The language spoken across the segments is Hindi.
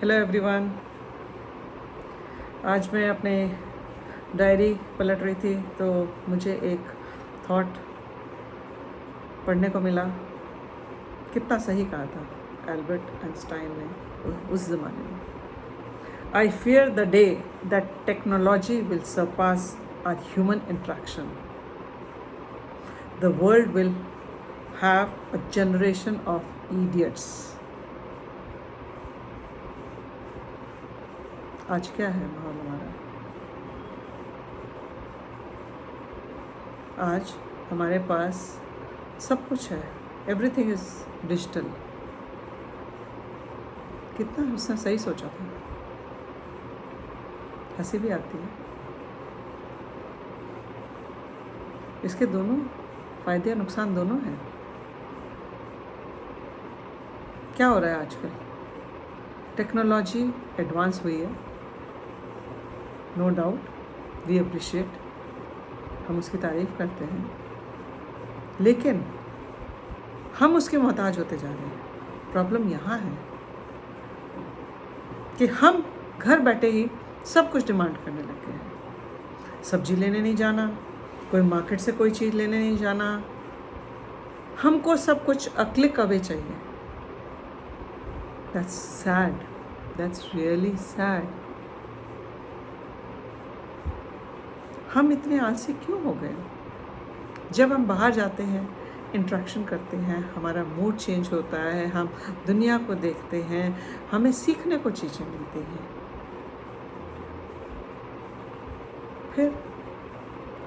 Hello everyone. आज मैं अपने डायरी पलट रही थी तो मुझे एक थॉट पढ़ने को मिला। कितना सही कहा था एल्बर्ट आइंस्टाइन ने उस ज़माने में। I fear the day that technology will surpass our human interaction. The world will have a generation of idiots. आज क्या है माहौल हमारा? आज हमारे पास सब कुछ है, एवरीथिंग इज डिजिटल। कितना उसने सही सोचा था। हंसी भी आती है। इसके दोनों फायदे और नुकसान दोनों हैं। क्या हो रहा है आजकल? टेक्नोलॉजी एडवांस हुई है, नो डाउट, वी अप्रिशिएट, हम उसकी तारीफ करते हैं, लेकिन हम उसके मोहताज होते जा रहे हैं। प्रॉब्लम यहाँ है कि हम घर बैठे ही सब कुछ डिमांड करने लग गए हैं। सब्जी लेने नहीं जाना, कोई मार्केट से कोई चीज़ लेने नहीं जाना, हमको सब कुछ अ क्लिक अवे चाहिए। That's sad, that's really sad. हम इतने आलसी क्यों हो गए? जब हम बाहर जाते हैं, इंट्रैक्शन करते हैं, हमारा मूड चेंज होता है, हम दुनिया को देखते हैं, हमें सीखने को चीज़ें मिलती हैं। फिर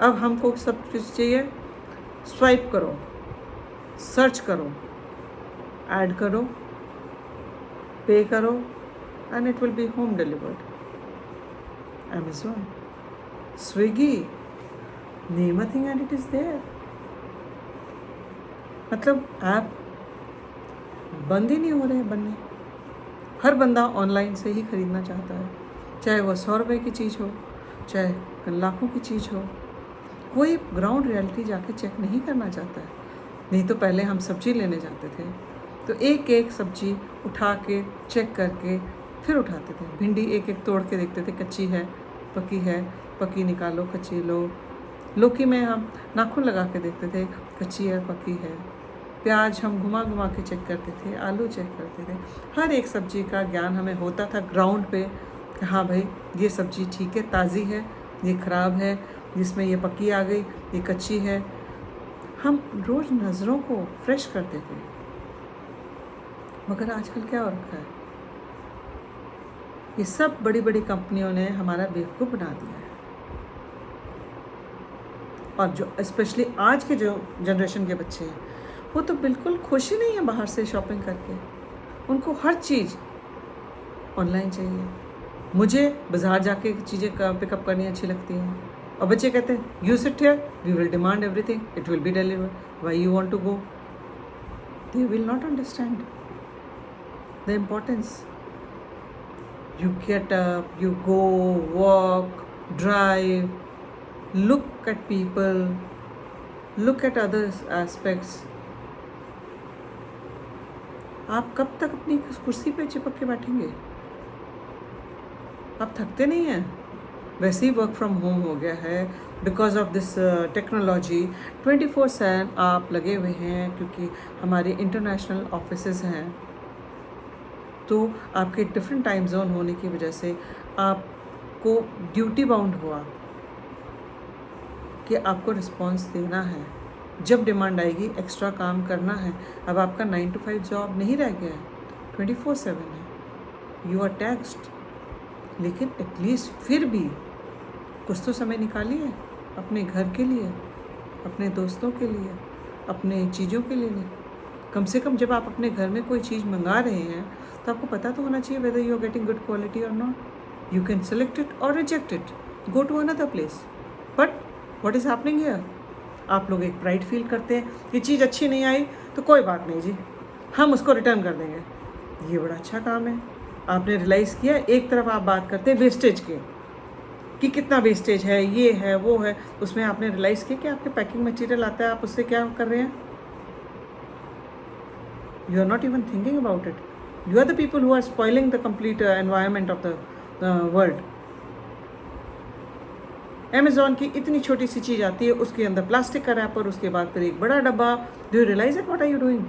अब हमको सब कुछ चाहिए। स्वाइप करो, सर्च करो, ऐड करो, पे करो, and it will B home delivered. Amazon, Swiggy, name a thing and it is there। मतलब ऐप बंद ही नहीं हो रहे बनने। हर बंदा ऑनलाइन से ही खरीदना चाहता है, चाहे वो 100 रुपये की चीज़ हो, चाहे लाखों की चीज़ हो। कोई ग्राउंड रियलिटी जाके चेक नहीं करना चाहता है। नहीं तो पहले हम सब्जी लेने जाते थे तो एक एक सब्जी उठा के चेक करके फिर उठाते थे। भिंडी एक एक तोड़ के देखते थे, कच्ची है, पकी निकालो, कच्ची लो। लौकी में हम नाखून लगा के देखते थे, कच्ची है, पकी है। प्याज हम घुमा घुमा के चेक करते थे, आलू चेक करते थे। हर एक सब्जी का ज्ञान हमें होता था ग्राउंड पे कि हाँ भाई ये सब्जी ठीक है, ताज़ी है, ये ख़राब है, जिसमें ये पकी आ गई, ये कच्ची है। हम रोज़ नज़रों को फ्रेश करते थे। मगर आजकल क्या हो रखा है? ये सब बड़ी बड़ी कंपनियों ने हमारा बेवकूफ़ बना दिया है। और जो स्पेशली आज के जो जनरेशन के बच्चे हैं, वो तो बिल्कुल खुश ही नहीं है बाहर से शॉपिंग करके। उनको हर चीज़ ऑनलाइन चाहिए। मुझे बाज़ार जाके चीज़ें पिकअप करनी अच्छी लगती हैं। और बच्चे कहते हैं you sit here, we will demand everything, it will be delivered, why you want to go? They will not understand the importance. You get up, you go, walk, drive, look at people, look at other aspects। आप कब तक अपनी कुर्सी पे चिपक के बैठेंगे? आप थकते नहीं हैं? वैसे ही वर्क फ्रॉम होम हो गया है बिकॉज ऑफ दिस टेक्नोलॉजी। 24/7 आप लगे हुए हैं क्योंकि हमारे इंटरनेशनल ऑफिसेज हैं। तो आपके डिफरेंट टाइम जोन होने की वजह से आपको ड्यूटी बाउंड हुआ कि आपको रिस्पांस देना है। जब डिमांड आएगी एक्स्ट्रा काम करना है। अब आपका 9 to 5 जॉब नहीं रह गया है, 24/7 है। You are taxed. लेकिन एटलीस्ट फिर भी कुछ तो समय निकालिए अपने घर के लिए, अपने दोस्तों के लिए, अपने चीज़ों के लिए। नहीं, कम से कम जब आप अपने घर में कोई चीज़ मंगा रहे हैं तो आपको पता तो होना चाहिए whether you are getting good quality और not. You can select it और reject it, go to another place. But what is happening here? आप लोग एक प्राइड फील करते हैं, ये चीज़ अच्छी नहीं आई तो कोई बात नहीं जी, हम उसको रिटर्न कर देंगे। ये बड़ा अच्छा काम है। आपने रियलाइज़ किया, एक तरफ आप बात करते हैं वेस्टेज के कि कितना वेस्टेज है, ये है, वो है। उसमें आपने रियलाइज़ किया कि आपके पैकिंग मटेरियल आता है, आप उससे क्या कर रहे हैं? You are not even thinking about it. You are the people who are spoiling the complete environment of the world. Amazon की इतनी छोटी सी चीज़ आती है, उसके अंदर प्लास्टिक का रैपर, उसके बाद फिर एक बड़ा डब्बा. Do you realize it? What are you doing?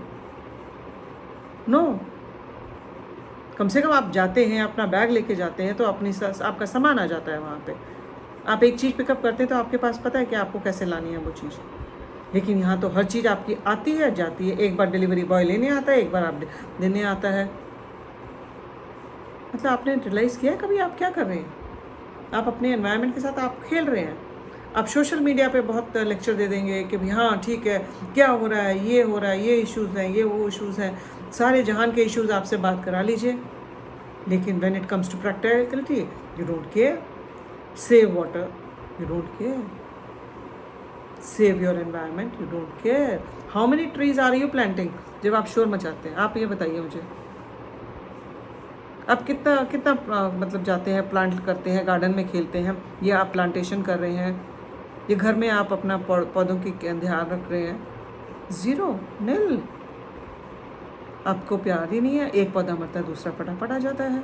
No. कम से कम आप जाते हैं, अपना बैग लेके जाते हैं, तो आपका सामान आ जाता है वहाँ पे. आप एक चीज़ पिकअप करते हैं तो आपके पास पता है कि आपको कैसे लानी है वो चीज़. लेकिन यहाँ तो हर चीज़ आपकी आती है, जाती है. एक बार डिलीवरी बॉय लेने आता है, एक बार आप देने आता है. मतलब आपने रियलाइज़ किया है कभी आप क्या कर रहे हैं? आप अपने एनवायरनमेंट के साथ आप खेल रहे हैं. आप सोशल मीडिया पे बहुत लेक्चर दे देंगे कि भाई हाँ ठीक है, क्या हो रहा है, ये हो रहा है, ये इश्यूज़ हैं, ये वो इश्यूज़ हैं, सारे जहान के इश्यूज़ आपसे बात करा लीजिए. लेकिन when it comes to practicality, you don't care. Save water, you don't care. Save your environment, you don't care. How many trees are you planting? जब आप शोर मचाते हैं, आप ये बताइए मुझे. आप कितना कितना मतलब जाते हैं, प्लांट करते हैं, गार्डन में खेलते हैं, या आप प्लांटेशन कर रहे हैं, ये घर में आप अपना पौधों की ध्यान रख रहे हैं? ज़ीरो, नील. आपको प्यार ही नहीं है. एक पौधा मरता है, दूसरा फटाफट आ जाता है.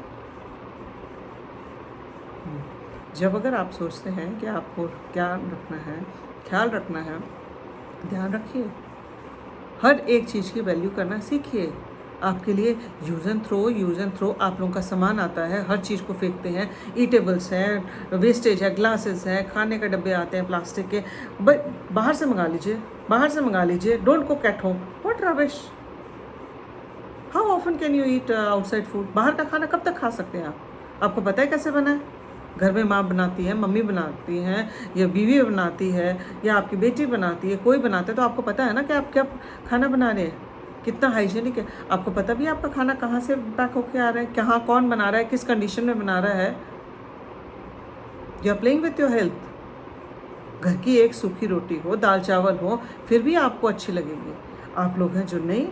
जब अगर आप सोचते हैं कि आपको क्या रखना है, ख्याल रखना है, ध्यान रखिए. हर एक चीज़ की वैल्यू करना सीखिए. आपके लिए यूज़ एंड थ्रो आप लोगों का सामान आता है, हर चीज़ को फेंकते हैं. ईटेबल्स हैं, वेस्टेज है, ग्लासेस हैं, खाने के डब्बे आते हैं प्लास्टिक के. बाहर से मंगा लीजिए, बाहर से मंगा लीजिए. Don't cook at home. What rubbish. How often can you eat outside food? बाहर का खाना कब तक खा सकते हैं आप? आपको पता है कैसे बना है? घर में माँ बनाती है, मम्मी बनाती हैं, या बीवी बनाती है, या आपकी बेटी बनाती है, कोई बनाता है, तो आपको पता है ना कि आप क्या खाना बना रहे हैं, कितना हाइजीनिक है. आपको पता भी है आपका खाना कहाँ से पैक होके आ रहा है, कहाँ कौन बना रहा है, किस कंडीशन में बना रहा है. You are playing with your health. घर की एक सूखी रोटी हो, दाल चावल हो, फिर भी आपको अच्छी लगेगी. आप लोग हैं जो नहीं,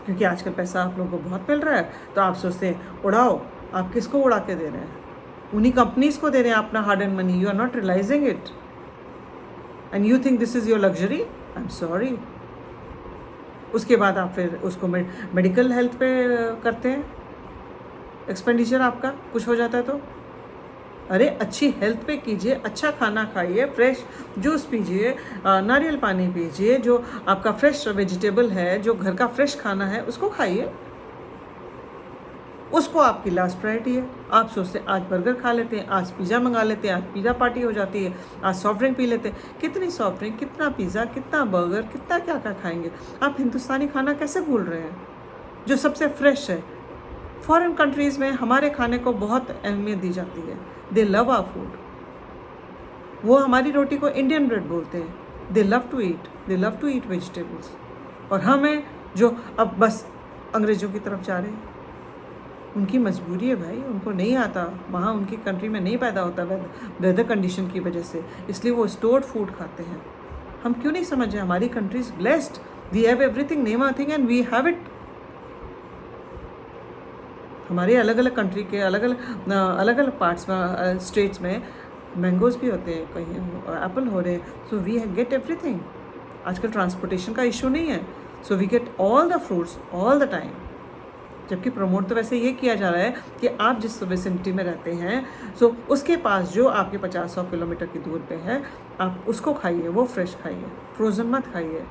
क्योंकि आजकल पैसा आप लोगों को बहुत मिल रहा है, तो आप सोचते हैं उड़ाओ. आप किसको उड़ा के दे रहे हैं? उन्हीं कंपनीज को दे रहे हैं अपना hard earned money. You are not realizing it, and you think this is your luxury. I am sorry. उसके बाद आप फिर उसको मेडिकल हेल्थ पे करते हैं एक्सपेंडिचर. आपका कुछ हो जाता है तो अरे अच्छी हेल्थ पे कीजिए, अच्छा खाना खाइए, फ्रेश जूस पीजिए, नारियल पानी पीजिए, जो आपका फ्रेश वेजिटेबल है, जो घर का फ्रेश खाना है उसको खाइए. उसको आपकी लास्ट प्रायोरिटी है. आप सोचते हैं आज बर्गर खा लेते हैं, आज पिज़्ज़ा मंगा लेते हैं, आज पिज़्ज़ा पार्टी हो जाती है, आज सॉफ्ट ड्रिंक पी लेते हैं. कितनी सॉफ्ट ड्रिंक, कितना पिज़्ज़ा, कितना बर्गर, कितना क्या क्या खाएंगे. आप हिंदुस्तानी खाना कैसे भूल रहे हैं जो सबसे फ्रेश है? फॉरेन कंट्रीज़ में हमारे खाने को बहुत अहमियत दी जाती है. They love our food. वो हमारी रोटी को इंडियन ब्रेड बोलते हैं. They love to eat vegetables. और हमें जो अब बस अंग्रेज़ों की तरफ जा रहे हैं, उनकी मजबूरी है भाई. उनको नहीं आता, वहाँ उनकी कंट्री में नहीं पैदा होता वेदर कंडीशन की वजह से, इसलिए वो स्टोर्ड फूड खाते हैं. हम क्यों नहीं समझ रहे? हमारी country is blessed. We have everything, name a thing and we have it. हमारे अलग अलग कंट्री के अलग अलग पार्ट्स में, स्टेट्स में मैंगोज़ भी होते हैं, कहीं एप्पल हो रहे हैं. So we get everything. आजकल ट्रांसपोर्टेशन का इशू नहीं है, so we get all the fruits all the time. जबकि प्रमोट तो वैसे ये किया जा रहा है कि आप जिस विसिनिटी में रहते हैं, सो उसके पास जो आपके 50-100 किलोमीटर की दूर पे है, आप उसको खाइए, वो फ्रेश खाइए, फ्रोज़न मत खाइए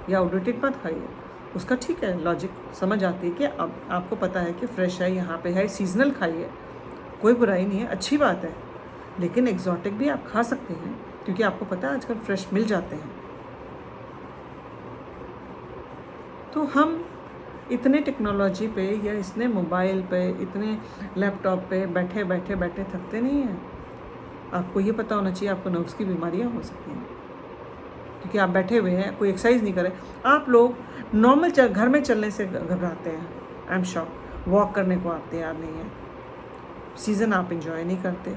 या आउटडेटेड मत खाइए. उसका ठीक है, लॉजिक समझ आती है कि अब आपको पता है कि फ्रेश है, यहाँ पे है, सीजनल खाइए, कोई बुराई नहीं है, अच्छी बात है. लेकिन एग्जॉटिक भी आप खा सकते हैं, क्योंकि आपको पता है आजकल फ्रेश मिल जाते हैं. तो हम इतने टेक्नोलॉजी पे या इतने मोबाइल पे, इतने लैपटॉप पे बैठे थकते नहीं हैं. आपको ये पता होना चाहिए आपको नर्व्स की बीमारियां हो सकती हैं, क्योंकि आप बैठे हुए हैं, कोई एक्सरसाइज नहीं करे. आप लोग नॉर्मल घर में चलने से घबराते हैं. आई एम श्योर. वॉक करने को आप तैयार नहीं हैं. सीज़न आप इंजॉय नहीं करते.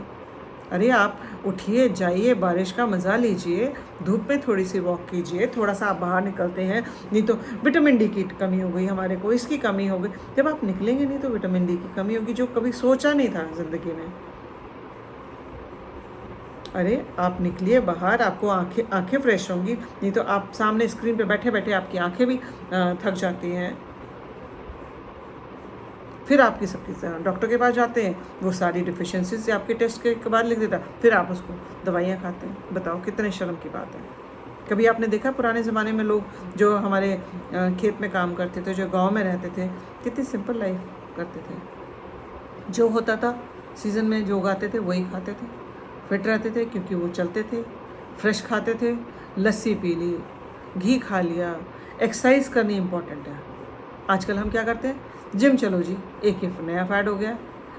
अरे आप उठिए, जाइए, बारिश का मज़ा लीजिए, धूप में थोड़ी सी वॉक कीजिए, थोड़ा सा आप बाहर निकलते हैं. नहीं तो विटामिन डी की कमी हो गई हमारे को, इसकी कमी हो गई. जब आप निकलेंगे नहीं तो विटामिन डी की कमी होगी, जो कभी सोचा नहीं था ज़िंदगी में. अरे आप निकलिए बाहर, आपको आँखें फ्रेश होंगी. नहीं तो आप सामने स्क्रीन पे बैठे बैठे आपकी आँखें भी थक जाती हैं. फिर आपकी सबकी डॉक्टर के पास जाते हैं, वो सारी डिफिशियंसीज से आपके टेस्ट के बाद लिख देता, फिर आप उसको दवाइयाँ खाते हैं। बताओ कितने शर्म की बात है। कभी आपने देखा पुराने ज़माने में लोग जो हमारे खेत में काम करते थे, जो गांव में रहते थे, कितनी सिंपल लाइफ करते थे। जो होता था सीज़न में जो उगाते थे वही खाते थे, फिट रहते थे क्योंकि वो चलते थे, फ्रेश खाते थे, लस्सी पी ली, घी खा लिया। एक्सरसाइज करनी इम्पॉर्टेंट है। आजकल हम क्या करते हैं, जिम चलो जी, एक ही नया फैड हो गया।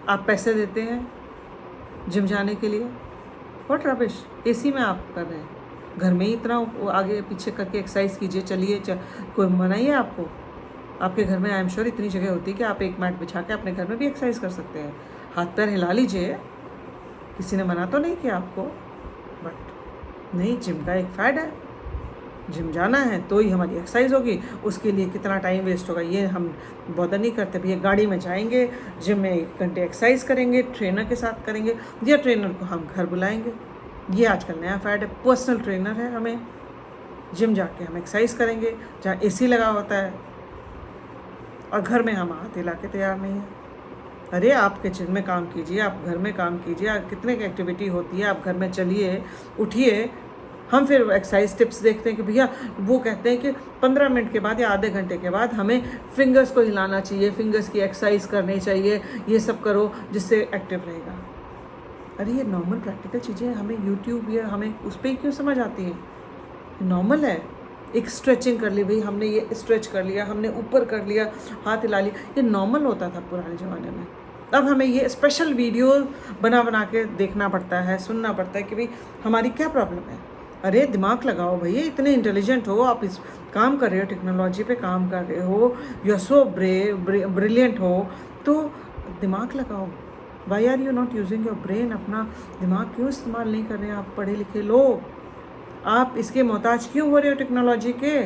आप पैसे देते हैं जिम जाने के लिए, व्हाट रबिश। एसी में आप कर रहे हैं, घर में ही इतना आगे पीछे करके एक्सरसाइज कीजिए, चलिए कोई मना ही है आपको। आपके घर में आई एम श्योर इतनी जगह होती है कि आप एक मैट बिछा के अपने घर में भी एक्सरसाइज कर सकते हैं। हाथ पैर हिला लीजिए, किसी ने मना तो नहीं किया आपको। बट नहीं, जिम का एक फ़ायद है, जिम जाना है तो ही हमारी एक्सरसाइज होगी। उसके लिए कितना टाइम वेस्ट होगा ये हम बॉदर नहीं करते। भैया गाड़ी में जाएंगे, जिम में 1 घंटे एक्सरसाइज करेंगे, ट्रेनर के साथ करेंगे, या ट्रेनर को हम घर बुलाएंगे। ये आजकल नया फ़ैड है। पर्सनल ट्रेनर है, हमें जिम जाके हम एक्सरसाइज करेंगे जहाँ एसी लगा होता है, और घर में हम हाथ हिला के तैयार नहीं है। अरे आप किचन में काम कीजिए, आप घर में काम कीजिए, कितने की एक्टिविटी होती है। आप घर में चलिए, उठिए। हम फिर एक्सरसाइज टिप्स देखते हैं कि भैया वो कहते हैं कि 15 मिनट के बाद या आधे घंटे के बाद हमें फिंगर्स को हिलाना चाहिए, फिंगर्स की एक्सरसाइज करनी चाहिए, ये सब करो जिससे एक्टिव रहेगा। अरे ये नॉर्मल प्रैक्टिकल चीज़ें हमें यूट्यूब या हमें उस पर ही क्यों समझ आती हैं? नॉर्मल है। एक स्ट्रेचिंग कर ली, भाई हमने ये स्ट्रेच कर लिया, हमने ऊपर कर लिया, हाथ हिला लिया, ये नॉर्मल होता था पुराने ज़माने में। अब हमें ये स्पेशल वीडियो बना के देखना पड़ता है, सुनना पड़ता है कि भाई हमारी क्या प्रॉब्लम है। अरे दिमाग लगाओ भैया, इतने इंटेलिजेंट हो आप, इस काम कर रहे हो, टेक्नोलॉजी पे काम कर रहे हो, यू आर सो ब्रिलियंट हो, तो दिमाग लगाओ। Why are you not using your brain? अपना दिमाग क्यों इस्तेमाल नहीं कर रहे हैं आप पढ़े लिखे लोग? आप इसके मोहताज क्यों हो रहे हो टेक्नोलॉजी के?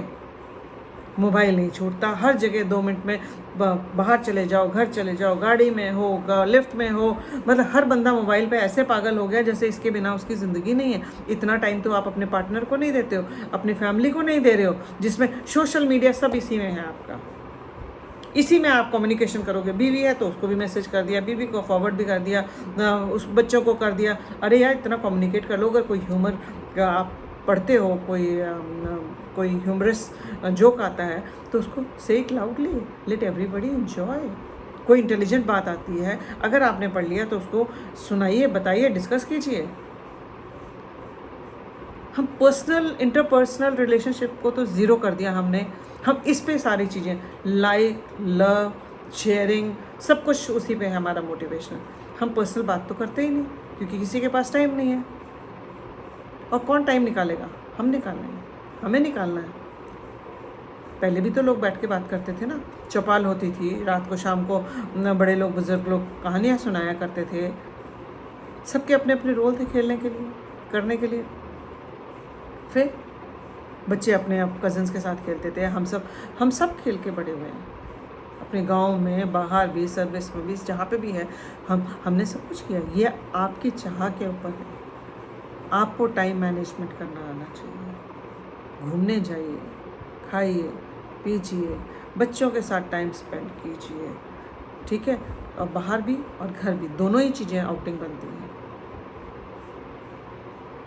मोबाइल नहीं छूटता, हर जगह 2 मिनट में बाहर चले जाओ, घर चले जाओ, गाड़ी में हो, लिफ्ट में हो, मतलब हर बंदा मोबाइल पे ऐसे पागल हो गया जैसे इसके बिना उसकी ज़िंदगी नहीं है। इतना टाइम तो आप अपने पार्टनर को नहीं देते हो, अपनी फैमिली को नहीं दे रहे हो, जिसमें सोशल मीडिया सब इसी में है आपका। इसी में आप कम्युनिकेशन करोगे। बीवी है तो उसको भी मैसेज कर दिया, बीवी को फॉरवर्ड भी कर दिया, उस बच्चों को कर दिया। अरे यार इतना कम्युनिकेट कर लो। अगर कोई ह्यूमर का आप पढ़ते हो, कोई ह्यूमरस जोक आता है तो उसको say it loudly, let everybody enjoy. कोई इंटेलिजेंट बात आती है, अगर आपने पढ़ लिया तो उसको सुनाइए, बताइए, डिस्कस कीजिए। हम पर्सनल इंटरपर्सनल रिलेशनशिप को तो ज़ीरो कर दिया हमने। हम इस पे सारी चीज़ें, लाइक, लव, शेयरिंग, सब कुछ उसी पे है हमारा मोटिवेशन। हम पर्सनल बात तो करते ही नहीं, क्योंकि किसी के पास टाइम नहीं है। और कौन टाइम निकालेगा? हम निकालेंगे, हमें निकालना है। पहले भी तो लोग बैठ के बात करते थे ना, चौपाल होती थी, रात को शाम को बड़े लोग, बुजुर्ग लोग कहानियाँ सुनाया करते थे। सबके अपने अपने रोल थे खेलने के लिए, करने के लिए। फिर बच्चे अपने आप कज़न्स के साथ खेलते थे। हम सब खेल के बड़े हुए हैं, अपने गांव में, बाहर भी, सर्विस में भी, जहाँ पे भी है हमने सब कुछ किया। ये आपकी चाह के ऊपर है। आपको टाइम मैनेजमेंट करना आना चाहिए। घूमने जाइए, खाइए, पीजिए, बच्चों के साथ टाइम स्पेंड कीजिए, ठीक है। और बाहर भी और घर भी, दोनों ही चीज़ें आउटिंग बनती हैं।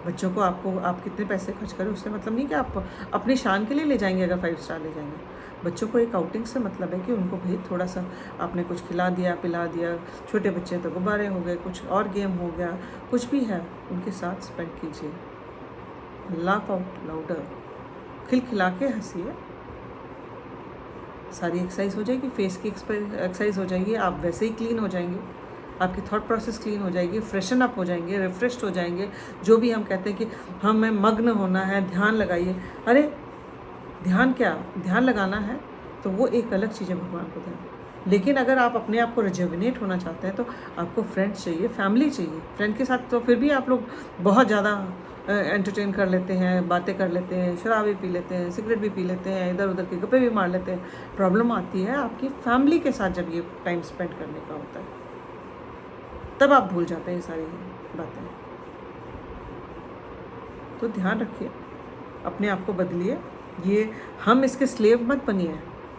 बच्चों को आप कितने पैसे खर्च करें उससे मतलब नहीं कि आप अपनी शान के लिए ले जाएंगे, अगर 5 स्टार ले जाएंगे। बच्चों को एक आउटिंग से मतलब है कि उनको भाई थोड़ा सा आपने कुछ खिला दिया, पिला दिया। छोटे बच्चे तो गुब्बारे हो गए, कुछ और गेम हो गया, कुछ भी है, उनके साथ स्पेंड कीजिए। लाफ आउट लाउडर, खिलखिला के हंसिए। सारी एक्सरसाइज हो जाएगी, फेस की एक्सरसाइज हो जाएगी, आप वैसे ही क्लीन हो जाएंगे, आपकी थॉट प्रोसेस क्लीन हो जाएगी, फ्रेशन अप हो जाएंगे, रिफ्रेश्ड हो जाएंगे। जो भी हम कहते हैं कि हमें मग्न होना है, ध्यान लगाइए। अरे ध्यान क्या, ध्यान लगाना है तो वो एक अलग चीज़ है भगवान को ध्यान। लेकिन अगर आप अपने आप को रिजुविनेट होना चाहते हैं तो आपको फ्रेंड्स चाहिए, फैमिली चाहिए। फ्रेंड के साथ तो फिर भी आप लोग बहुत ज़्यादा एंटरटेन कर लेते हैं, बातें कर लेते हैं, शराब भी पी लेते हैं, सिगरेट भी पी लेते हैं, इधर उधर के गप्पे भी मार लेते हैं। प्रॉब्लम आती है आपकी फैमिली के साथ जब ये टाइम स्पेंड करने का होता है, तब आप भूल जाते हैं सारी बातें। तो ध्यान रखिए, अपने आप को बदलिए। ये हम इसके स्लेव मत बनिए।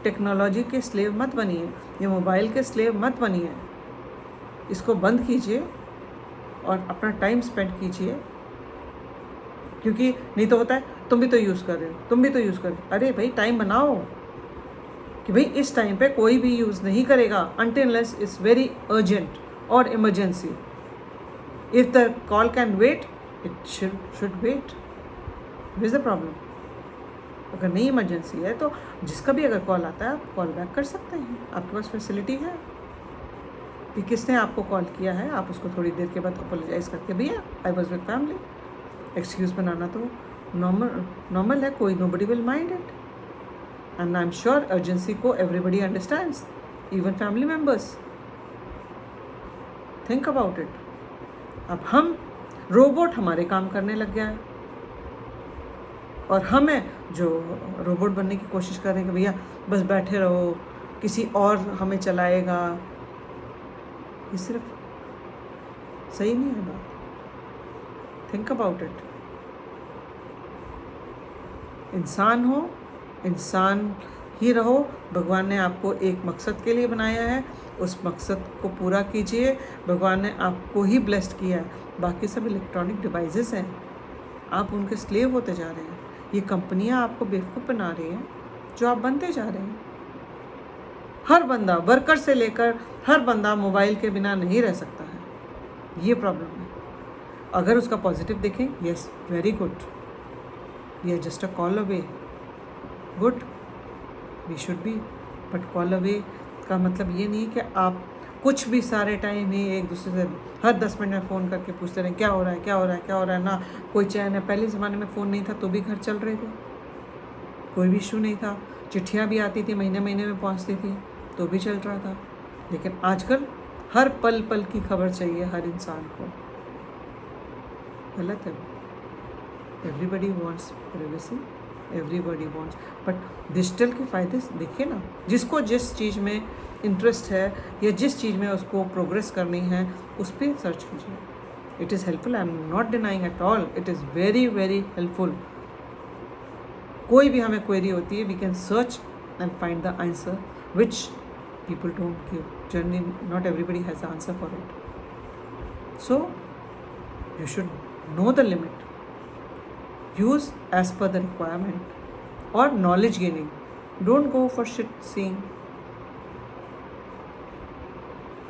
टेक्नोलॉजी के स्लेव मत बनिए, ये मोबाइल के स्लेव मत बनिए। इसको बंद कीजिए और अपना टाइम स्पेंड कीजिए, क्योंकि नहीं तो होता है तुम भी तो यूज़ कर रहे हो, तुम भी तो यूज़ कर रहे हो। अरे भाई टाइम बनाओ कि भाई इस टाइम पे कोई भी यूज़ नहीं करेगा until unless it's very urgent or emergency. If the call can wait, it should wait. What is the problem? अगर नहीं इमरजेंसी है तो जिसका भी अगर कॉल आता है आप कॉल बैक कर सकते हैं, आपके पास फैसिलिटी है कि किसने आपको कॉल किया है, आप उसको थोड़ी देर के बाद अपोलोजाइज़ करके भैया I was with family, excuse बनाना तो नॉर्मल है, कोई nobody will mind it. And I am sure urgency को everybody understands, even family members. Think about it. अब हम रोबोट हमारे काम करने लग गया है और हमें जो रोबोट बनने की कोशिश कर रहे हैं कि भैया बस बैठे रहो, किसी और हमें चलाएगा, ये सिर्फ सही नहीं है बात। Think about it. इंसान हो, इंसान ही रहो। भगवान ने आपको एक मकसद के लिए बनाया है, उस मकसद को पूरा कीजिए। भगवान ने आपको ही ब्लेस्ड किया है, बाकी सब इलेक्ट्रॉनिक डिवाइसेस हैं, आप उनके स्लेव होते जा रहे हैं। ये कंपनियां आपको बेवकूफ़ बना रही हैं जो आप बनते जा रहे हैं। हर बंदा, वर्कर से लेकर हर बंदा मोबाइल के बिना नहीं रह सकता है, ये प्रॉब्लम है। अगर उसका पॉजिटिव देखें, yes very good, we are just a call away, good we should be, but call away का मतलब ये नहीं कि आप कुछ भी सारे टाइम ही एक दूसरे से हर 10 मिनट में फ़ोन करके पूछते रहें क्या हो रहा है, क्या हो रहा है, क्या हो रहा है। ना कोई चैन है। पहले ज़माने में फ़ोन नहीं था तो भी घर चल रहे थे, कोई भी इशू नहीं था। चिट्ठियाँ भी आती थी, महीने महीने में पहुँचती थी तो भी चल रहा था। लेकिन आजकल हर पल पल की खबर चाहिए हर इंसान को, गलत है। Everybody wants privacy, everybody wants, but digital के फ़ायदे देखिए ना। जिसको जिस चीज़ में इंटरेस्ट है या जिस चीज़ में उसको प्रोग्रेस करनी है उस पर सर्च कीजिए। It is helpful, I am not denying at all, it is very very helpful. कोई भी हमें क्वेरी होती है, we can search and find the answer which people don't give. Generally not everybody has the answer for it. So you should know the limit, use as per the requirement or knowledge gaining. Don't go for shit seeing.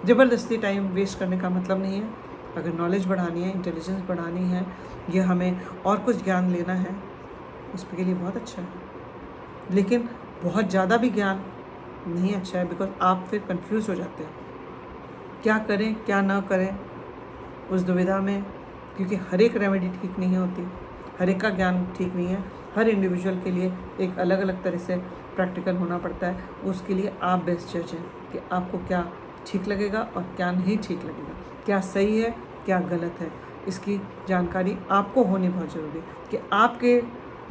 ज़बरदस्ती टाइम वेस्ट करने का मतलब नहीं है। अगर नॉलेज बढ़ानी है, इंटेलिजेंस बढ़ानी है, ये हमें और कुछ ज्ञान लेना है, उसके लिए बहुत अच्छा है। लेकिन बहुत ज़्यादा भी ज्ञान नहीं अच्छा है, बिकॉज आप फिर कंफ्यूज हो जाते हैं क्या करें क्या ना करें उस दुविधा में, क्योंकि हर एक रेमेडी ठीक नहीं होती, हर एक का ज्ञान ठीक नहीं है। हर इंडिविजुअल के लिए एक अलग अलग तरह से प्रैक्टिकल होना पड़ता है। उसके लिए आप बेस्ट जज हैं कि आपको क्या ठीक लगेगा और क्या नहीं ठीक लगेगा, क्या सही है क्या गलत है। इसकी जानकारी आपको होनी बहुत ज़रूरी है कि आपके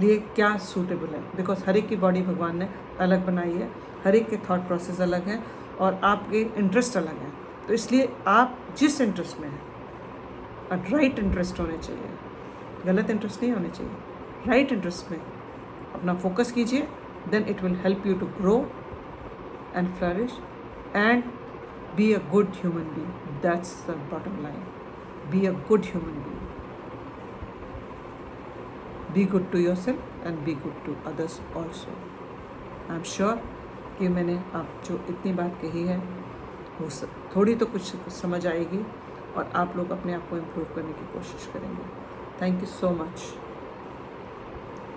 लिए क्या सूटेबल है, बिकॉज हर एक की बॉडी भगवान ने अलग बनाई है, हर एक के थॉट प्रोसेस अलग हैं और आपके इंटरेस्ट अलग हैं। तो इसलिए आप जिस इंटरेस्ट में हैं, राइट इंटरेस्ट होने चाहिए, गलत इंटरेस्ट नहीं होने चाहिए, राइट इंटरेस्ट में अपना फोकस कीजिए। Then it will help you to grow and flourish and be a good human being. That's the bottom line, be a good human being, be good to yourself and be good to others also. I am sure कि मैंने आप जो इतनी बात कही है वो थोड़ी तो कुछ समझ आएगी और आप लोग अपने आप को इम्प्रूव करने की कोशिश करेंगे। Thank you so much.